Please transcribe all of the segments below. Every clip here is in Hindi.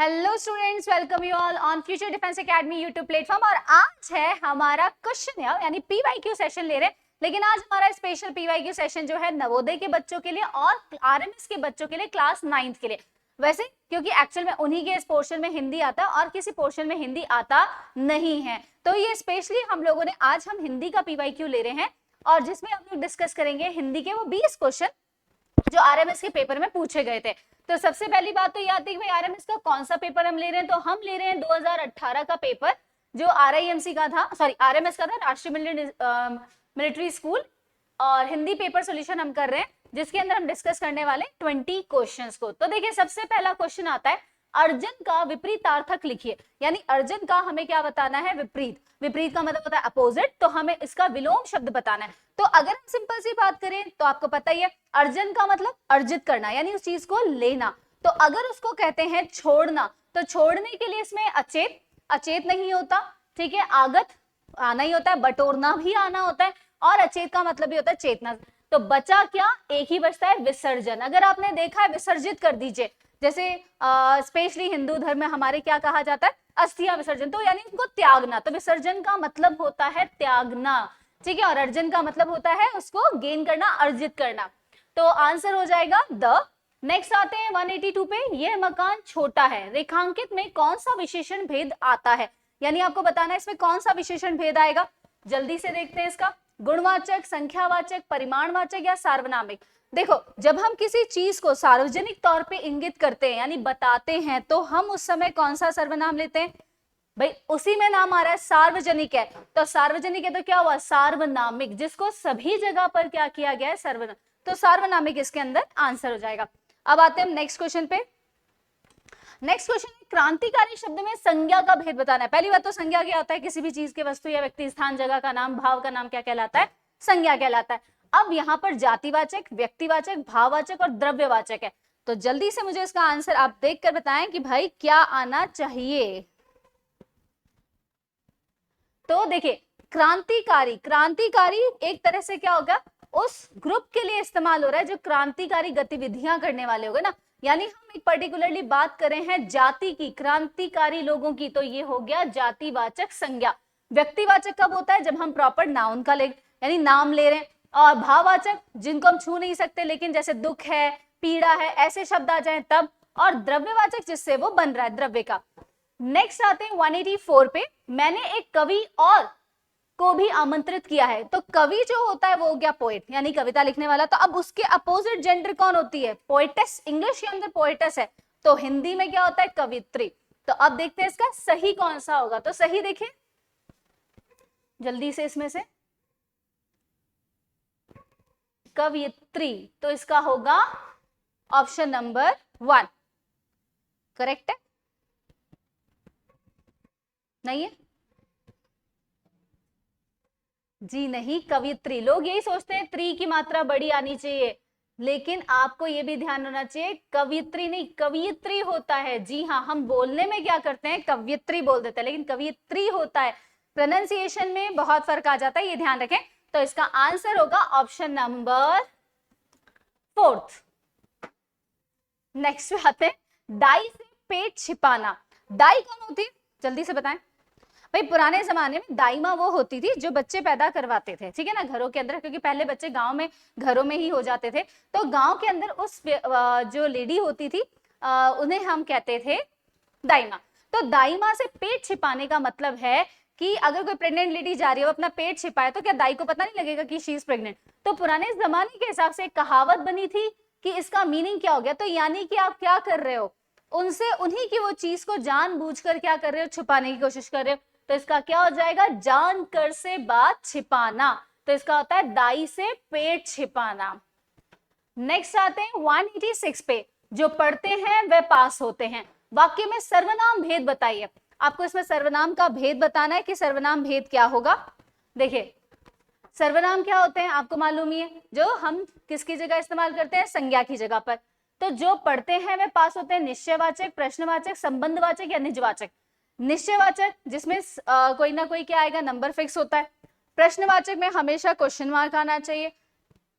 Hello students, welcome you all on future defence academy YouTube platform. और आज है हमारा क्वेश्चन यानी पीवाईक्यू सेशन ले रहे हैं, लेकिन आज हमारा स्पेशल पीवाईक्यू सेशन जो है नवोदय के बच्चों के लिए और आरएमएस के बच्चों के लिए, क्लास 9th के लिए। वैसे क्योंकि एक्चुअल में उन्हीं के इस पोर्शन में हिंदी आता है और किसी पोर्शन में हिंदी आता नहीं है, तो ये स्पेशली हम लोगों ने आज हम हिंदी का पीवाईक्यू ले रहे हैं और जिसमें हम लोग डिस्कस करेंगे हिंदी के वो 20 क्वेश्चन जो आरएमएस के पेपर में पूछे गए थे। तो सबसे पहली बात तो ये आती है कि भाई आरएमएस का कौन सा पेपर हम ले रहे हैं, तो हम ले रहे हैं 2018 का पेपर जो आरआईएमसी का था, सॉरी आरएमएस का था, राष्ट्रीय मिलिट्री स्कूल। और हिंदी पेपर सॉल्यूशन हम कर रहे हैं जिसके अंदर हम डिस्कस करने वाले 20 क्वेश्चंस को। तो देखिए सबसे पहला क्वेश्चन आता है, अर्जन का विपरीतार्थक लिखिए। यानी अर्जन का हमें क्या बताना है, विपरीत। विपरीत का मतलब होता है अपोजिट, तो हमें इसका विलोम शब्द बताना है। तो अगर हम सिंपल सी बात करें तो आपको पता ही है अर्जन का मतलब अर्जित करना, यानी उस चीज को लेना। तो अगर उसको कहते हैं छोड़ना, तो छोड़ने के लिए इसमें अचेत अचेत नहीं होता, ठीक है, आगत आना ही होता है, बटोरना भी आना होता है, और अचेत का मतलब भी होता है चेतना। तो बचा क्या, एक ही बचता है, विसर्जन। अगर आपने देखा है विसर्जित कर दीजिए, जैसे स्पेशली हिंदू धर्म में हमारे क्या कहा जाता है, अस्थियां विसर्जन, तो यानी उनको त्यागना। तो विसर्जन का मतलब होता है त्यागना, ठीक है, और अर्जन का मतलब होता है उसको गेन करना, अर्जित करना। तो आंसर हो जाएगा द। नेक्स्ट आते हैं 182 पे, यह मकान छोटा है, रेखांकित में कौन सा विशेषण भेद आता है। यानी आपको बताना है इसमें कौन सा विशेषण भेद आएगा। जल्दी से देखते हैं इसका, गुणवाचक, संख्यावाचक, परिमाणवाचक या सार्वनामिक। देखो जब हम किसी चीज को सार्वजनिक तौर पे इंगित करते हैं यानी बताते हैं, तो हम उस समय कौन सा सर्वनाम लेते हैं, भाई उसी में नाम आ रहा है, सार्वजनिक है, तो सार्वजनिक है तो क्या हुआ, सार्वनामिक, जिसको सभी जगह पर क्या किया गया है, सर्वनाम। तो सार्वनामिक इसके अंदर आंसर हो जाएगा। अब आते हैं हम नेक्स्ट क्वेश्चन पे। नेक्स्ट क्वेश्चन है, क्रांतिकारी शब्द में संज्ञा का भेद बताना है। पहली बात तो संज्ञा क्या होता है, किसी भी चीज के, वस्तु या व्यक्ति, स्थान, जगह का नाम, भाव का नाम क्या कहलाता है, संज्ञा कहलाता है। अब यहाँ पर जातिवाचक, व्यक्तिवाचक, भाववाचक और द्रव्यवाचक है। तो जल्दी से मुझे इसका आंसर आप देखकर बताएं कि भाई क्या आना चाहिए। तो देखिए क्रांतिकारी, क्रांतिकारी एक तरह से क्या होगा, उस ग्रुप के लिए इस्तेमाल हो रहा है जो क्रांतिकारी गतिविधियां करने वाले होंगे ना। यानी हम एक पर्टिकुलरली बात कर रहे हैं जाति की, क्रांतिकारी लोगों की, तो ये हो गया जातिवाचक संज्ञा। व्यक्तिवाचक कब होता है, जब हम प्रॉपर नाउन का ले यानी नाम ले रहे हैं। और भाववाचक जिनको हम छू नहीं सकते, लेकिन जैसे दुख है, पीड़ा है, ऐसे शब्द आ जाए तब। और द्रव्यवाचक जिससे वो बन रहा है, द्रव्य का। नेक्स्ट आते हैं 184 पे, मैंने एक कवि और को भी आमंत्रित किया है। तो कवि जो होता है वो हो गया पोएट, यानी कविता लिखने वाला। तो अब उसके अपोजिट जेंडर कौन होती है, पोएटेस। इंग्लिश के अंदर पोएटेस है, तो हिंदी में क्या होता है, कवित्री। तो अब देखते हैं इसका सही कौन सा होगा। तो सही देखिए जल्दी से, इसमें से कवित्री, तो इसका होगा ऑप्शन नंबर 1 करेक्ट है, नहीं है जी, नहीं कवित्री। लोग यही सोचते हैं त्री की मात्रा बड़ी आनी चाहिए, लेकिन आपको ये भी ध्यान होना चाहिए कवित्री नहीं, कवियत्री होता है। जी हाँ, हम बोलने में क्या करते हैं, कवियत्री बोल देते हैं, लेकिन कवियत्री होता है। प्रोनाउंसिएशन में बहुत फर्क आ जाता है, ये ध्यान रखें। तो इसका आंसर होगा ऑप्शन नंबर 4। नेक्स्ट आते हैं, डाई से पेट छिपाना। डाई कौन होती है, जल्दी से बताएं। भाई पुराने जमाने में दाई माँ वो होती थी जो बच्चे पैदा करवाते थे, ठीक है ना, घरों के अंदर, क्योंकि पहले बच्चे गांव में घरों में ही हो जाते थे। तो गांव के अंदर उस जो लेडी होती थी उन्हें हम कहते थे दाई माँ। तो दाई माँ से पेट छिपाने का मतलब है कि अगर कोई प्रेग्नेंट लेडी जा रही है, वो अपना पेट छिपाए, तो क्या दाई को पता नहीं लगेगा कि शी इज प्रेग्नेंट। तो पुराने जमाने के हिसाब से एक कहावत बनी थी कि इसका मीनिंग क्या हो गया, तो यानी कि आप क्या कर रहे हो, उनसे उन्हीं की वो चीज को जानबूझकर क्या कर रहे हो, छुपाने की कोशिश कर रहे हो। तो इसका क्या हो जाएगा, जानकर से बात छिपाना। तो इसका होता है दाई से पेट छिपाना। नेक्स्ट आते हैं 186 पे, जो पढ़ते हैं वह पास होते हैं। वाक्य में सर्वनाम भेद बताइए। आपको इसमें सर्वनाम का भेद बताना है कि सर्वनाम भेद क्या होगा। देखिए सर्वनाम क्या होते हैं आपको मालूम ही है, जो हम किसकी जगह इस्तेमाल करते हैं, संज्ञा की जगह पर। तो जो पढ़ते हैं वे पास होते हैं, निश्चयवाचक, प्रश्नवाचक, संबंधवाचक या निजवाचक। निश्चयवाचक जिसमें कोई ना कोई क्या आएगा, नंबर फिक्स होता है। प्रश्नवाचक में हमेशा क्वेश्चन मार्क आना चाहिए।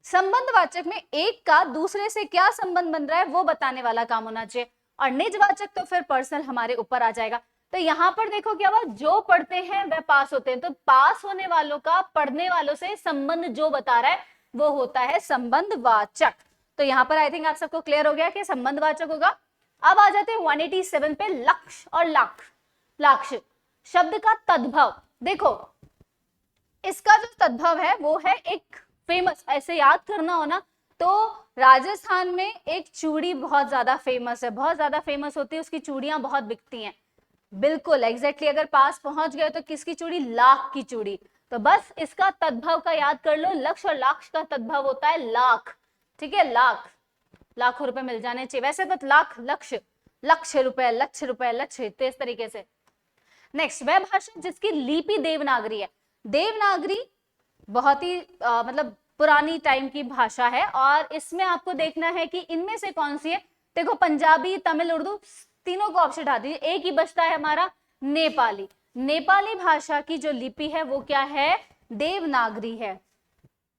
संबंधवाचक में एक का दूसरे से क्या संबंध बन रहा है वो बताने वाला काम होना चाहिए। और निजवाचक तो फिर पर्सनल हमारे ऊपर आ जाएगा। तो यहाँ पर देखो क्या हुआ, जो पढ़ते हैं वह पास होते हैं, तो पास होने वालों का पढ़ने वालों से संबंध जो बता रहा है वो होता है संबंधवाचक। तो यहाँ पर आई थिंक आप सबको क्लियर हो गया कि संबंधवाचक होगा। अब आ जाते हैं 187 पे, लक्ष्य और लाक्ष्य शब्द का तद्भव। देखो इसका जो तद्भव है वो है एक फेमस, ऐसे याद करना हो ना तो राजस्थान में एक चूड़ी बहुत ज्यादा फेमस है, बहुत ज्यादा फेमस होती है, उसकी चूड़ियां बहुत बिकती हैं। बिल्कुल एग्जैक्टली अगर पास पहुंच गए तो किसकी चूड़ी, लाख की चूड़ी। तो बस इसका तद्भव का याद कर लो, लक्ष्य और लाक्ष का तद्भव होता है लाख। ठीक है, लाखों रुपए मिल जाने चाहिए, वैसे तो लाख लक्ष्य रुपए, लक्ष्य, तो इस तरीके से। नेक्स्ट, वह भाषा जिसकी लिपि देवनागरी है। देवनागरी बहुत ही मतलब पुरानी टाइम की भाषा है और इसमें आपको देखना है कि इनमें से कौन सी है। देखो पंजाबी, तमिल, उर्दू, तीनों को ऑप्शन हटा दीजिए, एक ही बचता है हमारा नेपाली। नेपाली भाषा की जो लिपि है वो क्या है, देवनागरी है।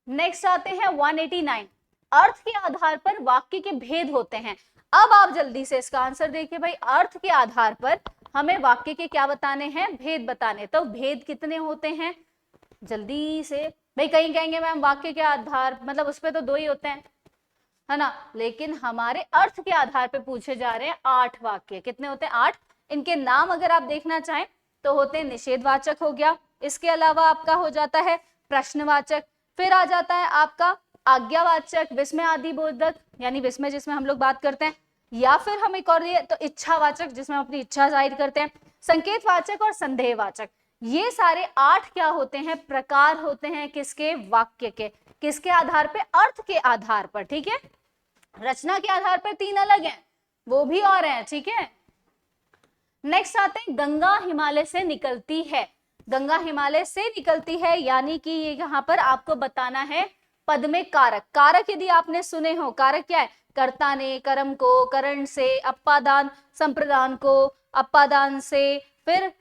नेक्स्ट आते हैं 189, अर्थ के आधार पर वाक्य के भेद होते हैं। अब आप जल्दी से इसका आंसर देखिए भाई, अर्थ के आधार पर हमें वाक्य के क्या बताने हैं, भेद बताने। तो भेद कितने होते हैं जल्दी से भाई, कहीं कहेंगे मैम वाक्य के आधार मतलब उस पर तो 2 ही होते हैं, है ना, लेकिन हमारे अर्थ के आधार पे पूछे जा रहे हैं 8 वाक्य। कितने होते हैं, 8। इनके नाम अगर आप देखना चाहें तो होते हैं निषेधवाचक हो गया, इसके अलावा आपका हो जाता है प्रश्नवाचक, फिर आ जाता है आपका आज्ञावाचक, विस्मय आदि बोधक यानी विस्मय जिसमें हम लोग बात करते हैं, या फिर हम एक और लिए तो इच्छावाचक जिसमें हम अपनी इच्छा जाहिर करते हैं, संकेतवाचक और संदेहवाचक। ये सारे 8 क्या होते हैं, प्रकार होते हैं किसके, वाक्य के। किसके आधार पे, अर्थ के आधार पर। ठीक है, रचना के आधार पर 3 अलग हैं, वो भी और हैं। ठीक है, नेक्स्ट आते हैं गंगा हिमालय से निकलती है। गंगा हिमालय से निकलती है यानी कि ये यहाँ पर आपको बताना है पद में कारक। कारक यदि आपने सुने हो, कारक क्या है, कर्ता ने, कर्म को, करण से, अपादान, संप्रदान को, अपादान से, फिर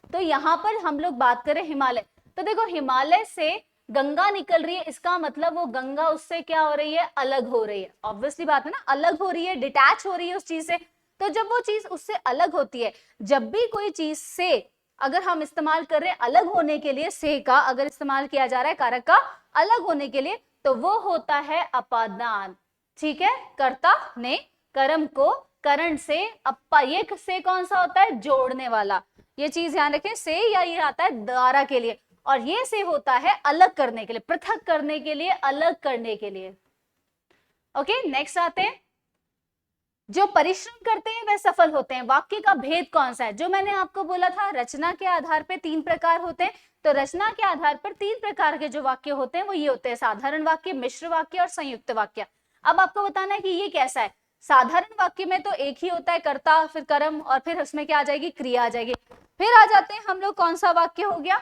तो यहाँ पर हम लोग बात करें हिमालय। तो देखो हिमालय से गंगा निकल रही है, इसका मतलब वो गंगा उससे क्या हो रही है, अलग हो रही है। ऑब्वियसली बात है ना, अलग हो रही है, डिटैच हो रही है उस चीज से। तो जब वो चीज उससे अलग होती है, जब भी कोई चीज से अगर हम इस्तेमाल कर रहे हैं अलग होने के लिए, से का अगर इस्तेमाल किया जा रहा है कारक का अलग होने के लिए, तो वो होता है अपादान। ठीक है, कर्ता ने कर्म को करण से, अपा ये से कौन सा होता है, जोड़ने वाला। ये चीज ध्यान रखें, से या ये आता है द्वारा के लिए, और ये से होता है अलग करने के लिए, पृथक करने के लिए, अलग करने के लिए। ओके, नेक्स्ट आते हैं, जो परिश्रम करते हैं वह सफल होते हैं। वाक्य का भेद कौन सा है, जो मैंने आपको बोला था रचना के आधार पर 3 प्रकार होते हैं। तो रचना के आधार पर 3 प्रकार के जो वाक्य होते हैं वो ये होते हैं, साधारण वाक्य, मिश्र वाक्य और संयुक्त वाक्य। अब आपको बताना है कि ये कैसा है। साधारण वाक्य में तो एक ही होता है कर्ता, फिर कर्म, और फिर उसमें क्या आ जाएगी, क्रिया आ जाएगी। फिर आ जाते हैं हम लोग, कौन सा वाक्य हो गया,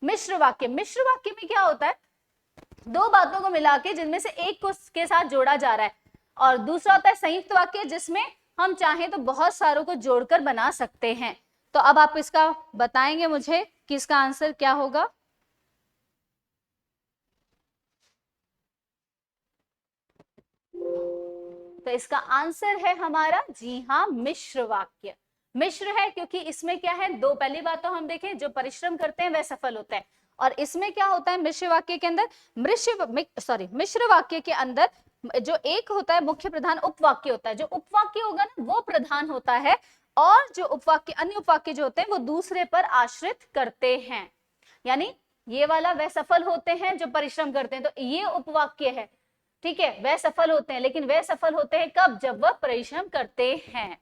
मिश्र वाक्य। मिश्र वाक्य में क्या होता है, 2 बातों को मिला के जिनमें से एक को के साथ जोड़ा जा रहा है, और दूसरा होता है संयुक्त वाक्य जिसमें हम चाहें तो बहुत सारों को जोड़कर बना सकते हैं। तो अब आप इसका बताएंगे मुझे कि इसका आंसर क्या होगा। तो इसका आंसर है हमारा, जी हाँ, मिश्र वाक्य। मिश्र है क्योंकि इसमें क्या है, 2, पहली बात तो हम देखें जो परिश्रम करते हैं वह सफल होता है, और इसमें क्या होता है मिश्र वाक्य के अंदर, मिश्र वाक्य के अंदर जो एक होता है मुख्य प्रधान उपवाक्य होता है, जो उपवाक्य होगा ना वो प्रधान होता है, और जो उपवाक्य अन्य उपवाक्य जो होते हैं वो दूसरे पर आश्रित करते हैं। यानी ये वाला वह सफल होते हैं जो परिश्रम करते हैं, तो ये उपवाक्य है। ठीक है, वह सफल होते हैं, लेकिन वह सफल होते हैं कब, जब वह परिश्रम करते हैं।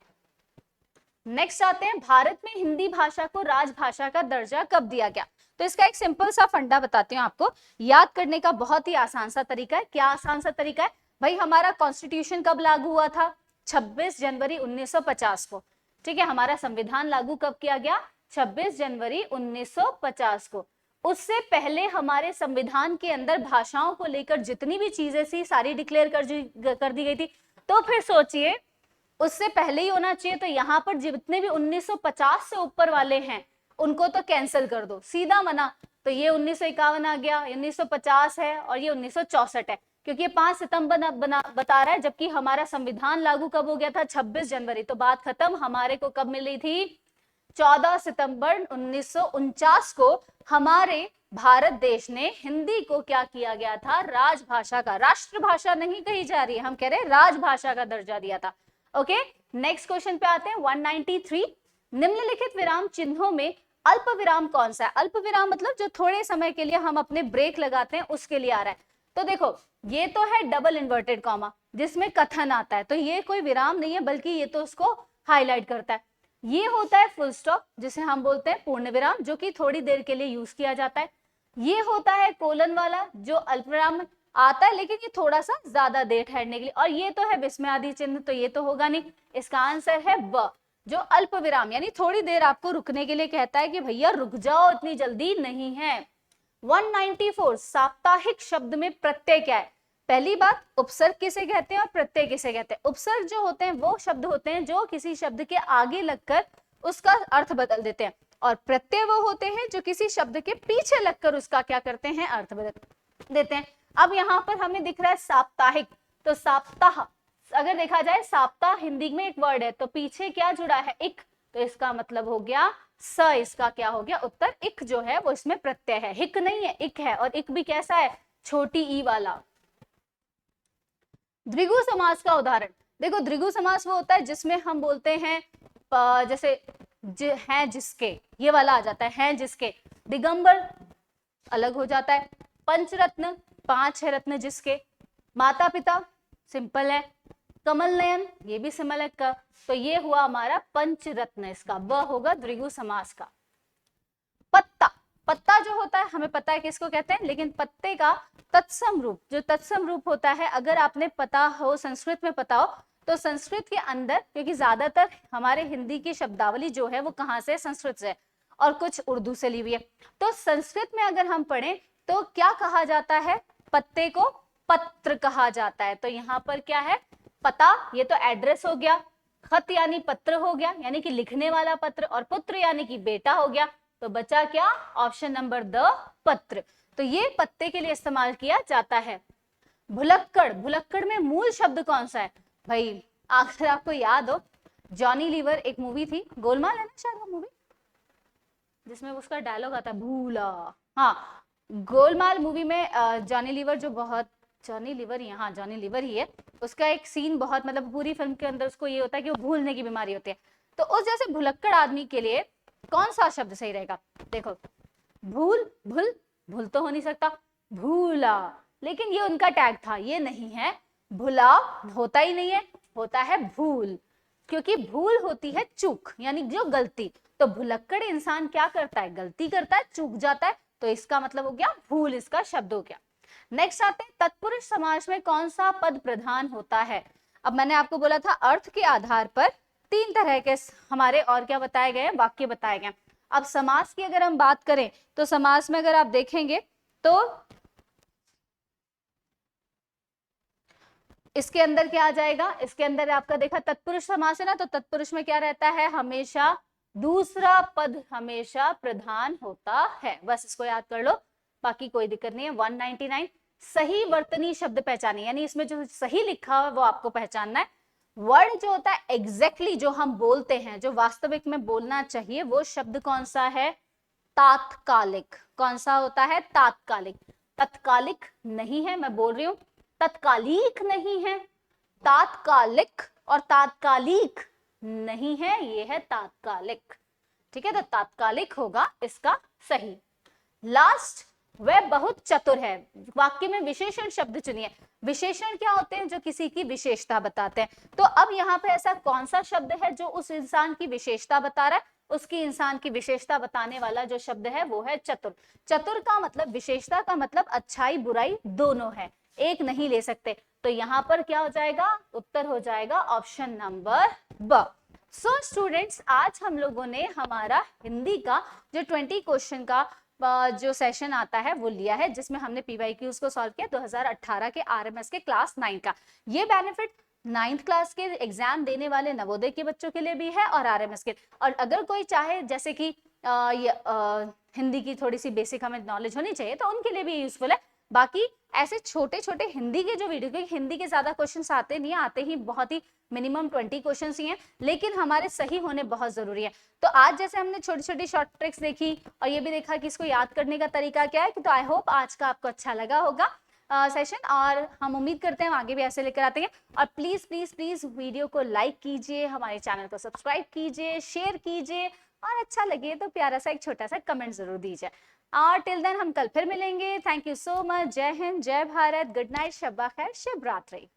नेक्स्ट आते हैं, भारत में हिंदी भाषा को राजभाषा का दर्जा कब दिया गया। तो इसका एक सिंपल सा फंडा बताती हूँ आपको, याद करने का बहुत ही आसान सा तरीका है। क्या आसान सा तरीका है भाई, हमारा कॉन्स्टिट्यूशन कब लागू हुआ था, 26 जनवरी 1950 को। ठीक है, हमारा संविधान लागू कब किया गया, 26 जनवरी 1950 को। उससे पहले हमारे संविधान के अंदर भाषाओं को लेकर जितनी भी चीजें थी सारी डिक्लेयर कर दी गई थी। तो फिर सोचिए उससे पहले ही होना चाहिए, तो यहाँ पर जितने भी 1950 से ऊपर वाले हैं उनको तो कैंसिल कर दो, सीधा मना। तो ये 1951 आ गया, 1950 है और ये 1964 है, क्योंकि ये 5 सितंबर बता रहा है, जबकि हमारा संविधान लागू कब हो गया था? 26 जनवरी। तो बात खत्म, हमारे को कब मिली थी? 14 सितंबर 1949 को हमारे भारत देश ने हिंदी को क्या किया गया था? राजभाषा का, राष्ट्रभाषा नहीं कही जा रही है, हम कह रहे हैं राजभाषा का दर्जा दिया था। ओके, नेक्स्ट क्वेश्चन पे आते हैं। 193, निम्नलिखित विराम चिन्हों में अल्प विराम कौन सा है? अल्प विराम मतलब जो थोड़े समय के लिए हम अपने ब्रेक लगाते हैं उसके लिए आ रहा है। तो देखो, ये तो है डबल इन्वर्टेड कॉमा जिसमें कथन आता है, तो ये कोई विराम नहीं है, बल्कि ये तो उसको हाईलाइट करता है। ये होता है फुल स्टॉप, जिसे हम बोलते हैं पूर्ण विराम, जो कि थोड़ी देर के लिए यूज किया जाता है। ये होता है कोलन वाला, जो अल्प विराम आता है लेकिन ये थोड़ा सा ज्यादा देर ठहरने के लिए। और ये तो है विस्मयादि चिन्ह, तो ये तो होगा नहीं। इसका आंसर है ब, जो अल्प विराम यानी थोड़ी देर आपको रुकने के लिए कहता है कि भैया रुक जाओ, इतनी जल्दी नहीं है। 194, साप्ताहिक शब्द में प्रत्यय क्या है? पहली बात, उपसर्ग किसे कहते हैं और प्रत्यय किसे कहते हैं? उपसर्ग जो होते हैं वो शब्द होते हैं जो किसी शब्द के आगे लगकर उसका अर्थ बदल देते हैं, और प्रत्यय वो होते हैं जो किसी शब्द के पीछे लगकर उसका क्या करते हैं? अर्थ बदल देते हैं। अब यहाँ पर हमें दिख रहा है साप्ताहिक, तो सप्ताह, अगर देखा जाए सप्ताह हिंदी में एक वर्ड है, तो पीछे क्या जुड़ा है? इक, तो इसका मतलब हो गया स, इसका क्या हो गया उत्तर? इक जो है वो इसमें प्रत्यय है, हिक नहीं है, इक है। और इक भी कैसा है? छोटी ई वाला। द्विगु समास का उदाहरण देखो, द्विगु समास वो होता है जिसमें हम बोलते हैं जैसे है जिसके, ये वाला आ जाता है जिसके। दिगंबर अलग हो जाता है। पंचरत्न, 5 है रत्न जिसके। माता पिता सिंपल है। कमल नयन, ये भी सिंपल है का। तो ये हुआ हमारा पंचरत्न, इसका व होगा द्विगु समास का। पत्ता, पत्ता जो होता है हमें पता है किसको कहते हैं, लेकिन पत्ते का तत्सम रूप, जो तत्सम रूप होता है, अगर आपने पता हो, संस्कृत में पता हो, तो संस्कृत के अंदर, क्योंकि ज्यादातर हमारे हिंदी की शब्दावली जो है वो कहाँ से? संस्कृत से, और कुछ उर्दू से ली हुई है। तो संस्कृत में अगर हम पढ़ें तो क्या कहा जाता है? पत्ते को पत्र कहा जाता है। तो यहाँ पर क्या है? पता, ये तो एड्रेस हो गया। खत यानी पत्र हो गया, यानी कि लिखने वाला पत्र, और पुत्र यानी कि बेटा हो गया। तो बचा क्या? ऑप्शन नंबर द, पत्र। तो ये पत्ते के लिए इस्तेमाल किया जाता है। भुलक्कड़, भुलक्कड़ में मूल शब्द कौन सा है? भाई अगर आपको याद हो, जॉनी लीवर एक मूवी थी, गोलमाल है ना शायद वो मूवी, जिसमें उसका डायलॉग आता है भूला। हाँ, गोलमाल मूवी में जॉनी लीवर जो बहुत, जॉनी लीवर, यहाँ जॉनी लीवर ही है, उसका एक सीन बहुत, मतलब पूरी फिल्म के अंदर उसको ये होता है कि वो भूलने की बीमारी होती है। तो उस जैसे भुलक्कड़ आदमी के लिए कौन सा शब्द सही रहेगा? देखो, भूल, भूल, भूल तो हो नहीं सकता, भूला, लेकिन ये उनका टैग था, ये नहीं है। भुला होता ही नहीं है, होता है भूल, क्योंकि भूल होती है चूक, यानी जो गलती। तो भुलक्कड़ इंसान क्या करता है? गलती करता है, चूक जाता है, तो इसका मतलब हो गया भूल, इसका शब्द हो गया। नेक्स्ट आते हैं, तत्पुरुष समास में कौन सा पद प्रधान होता है? अब मैंने आपको बोला था अर्थ के आधार पर 3 तरह के हमारे और क्या बताए गए? वाक्य बताए गए। अब समास की अगर हम बात करें तो समास में अगर आप देखेंगे तो इसके अंदर क्या आ जाएगा? इसके अंदर आपका देखा तत्पुरुष समास है ना, तो तत्पुरुष में क्या रहता है? हमेशा दूसरा पद हमेशा प्रधान होता है, बस इसको याद कर लो, बाकी कोई दिक्कत नहीं है। 199, सही वर्तनी शब्द पहचानिए, यानी इसमें जो सही लिखा हुआ है वो आपको पहचानना है। वर्ड जो होता है एग्जैक्टली जो हम बोलते हैं, जो वास्तविक में बोलना चाहिए, वो शब्द कौन सा है? तात्कालिक। कौन सा होता है? तात्कालिक। तत्कालिक नहीं है, मैं बोल रही हूं, तत्कालिक नहीं है, तात्कालिक और तात्कालिक नहीं है, ये है तात्कालिक। ठीक है, तो तात्कालिक होगा इसका सही। लास्ट, वह बहुत चतुर है, वाक्य में विशेषण शब्द चुनिए। विशेषण क्या होते हैं? जो किसी की विशेषता बताते हैं। तो अब यहाँ पे ऐसा कौन सा शब्द है जो उस इंसान की विशेषता बता रहा है? उसकी इंसान की विशेषता बताने वाला जो शब्द है वो है चतुर। चतुर का मतलब, विशेषता का मतलब अच्छाई बुराई दोनों है, एक नहीं ले सकते। तो यहाँ पर क्या हो जाएगा? उत्तर हो जाएगा ऑप्शन नंबर ब। सो स्टूडेंट्स, आज हम लोगों ने हमारा हिंदी का जो 20 क्वेश्चन का जो सेशन आता है वो लिया है, जिसमें हमने पीवाईक्यूज को सॉल्व किया 2018 के आरएमएस के क्लास 9 का। ये बेनिफिट 9th क्लास के एग्जाम देने वाले नवोदय के बच्चों के लिए भी है और आरएमएस के। और अगर कोई चाहे जैसे कि हिंदी की थोड़ी सी बेसिक हमें नॉलेज होनी चाहिए, तो उनके लिए भी यूजफुल है। बाकी ऐसे छोटे छोटे हिंदी के जो वीडियो, क्योंकि हिंदी के ज्यादा क्वेश्चंस आते नहीं, आते ही बहुत ही मिनिमम 20 क्वेश्चंस ही हैं, लेकिन हमारे सही होने बहुत जरूरी है। तो आज जैसे हमने छोटी छोटी शॉर्ट ट्रिक्स देखी और ये भी देखा कि इसको याद करने का तरीका क्या है, तो आई होप आज का आपको अच्छा लगा होगा सेशन, और हम उम्मीद करते हैं हम आगे भी ऐसे लेकर आते हैं। और प्लीज प्लीज प्लीज वीडियो को लाइक कीजिए, हमारे चैनल को सब्सक्राइब कीजिए, शेयर कीजिए, और अच्छा लगे तो प्यारा सा एक छोटा सा कमेंट जरूर दीजिए। और टिल देन हम कल फिर मिलेंगे। Thank you so much. जय हिंद, जय भारत, गुड नाइट, शब्बा खैर, शुभ रात्रि।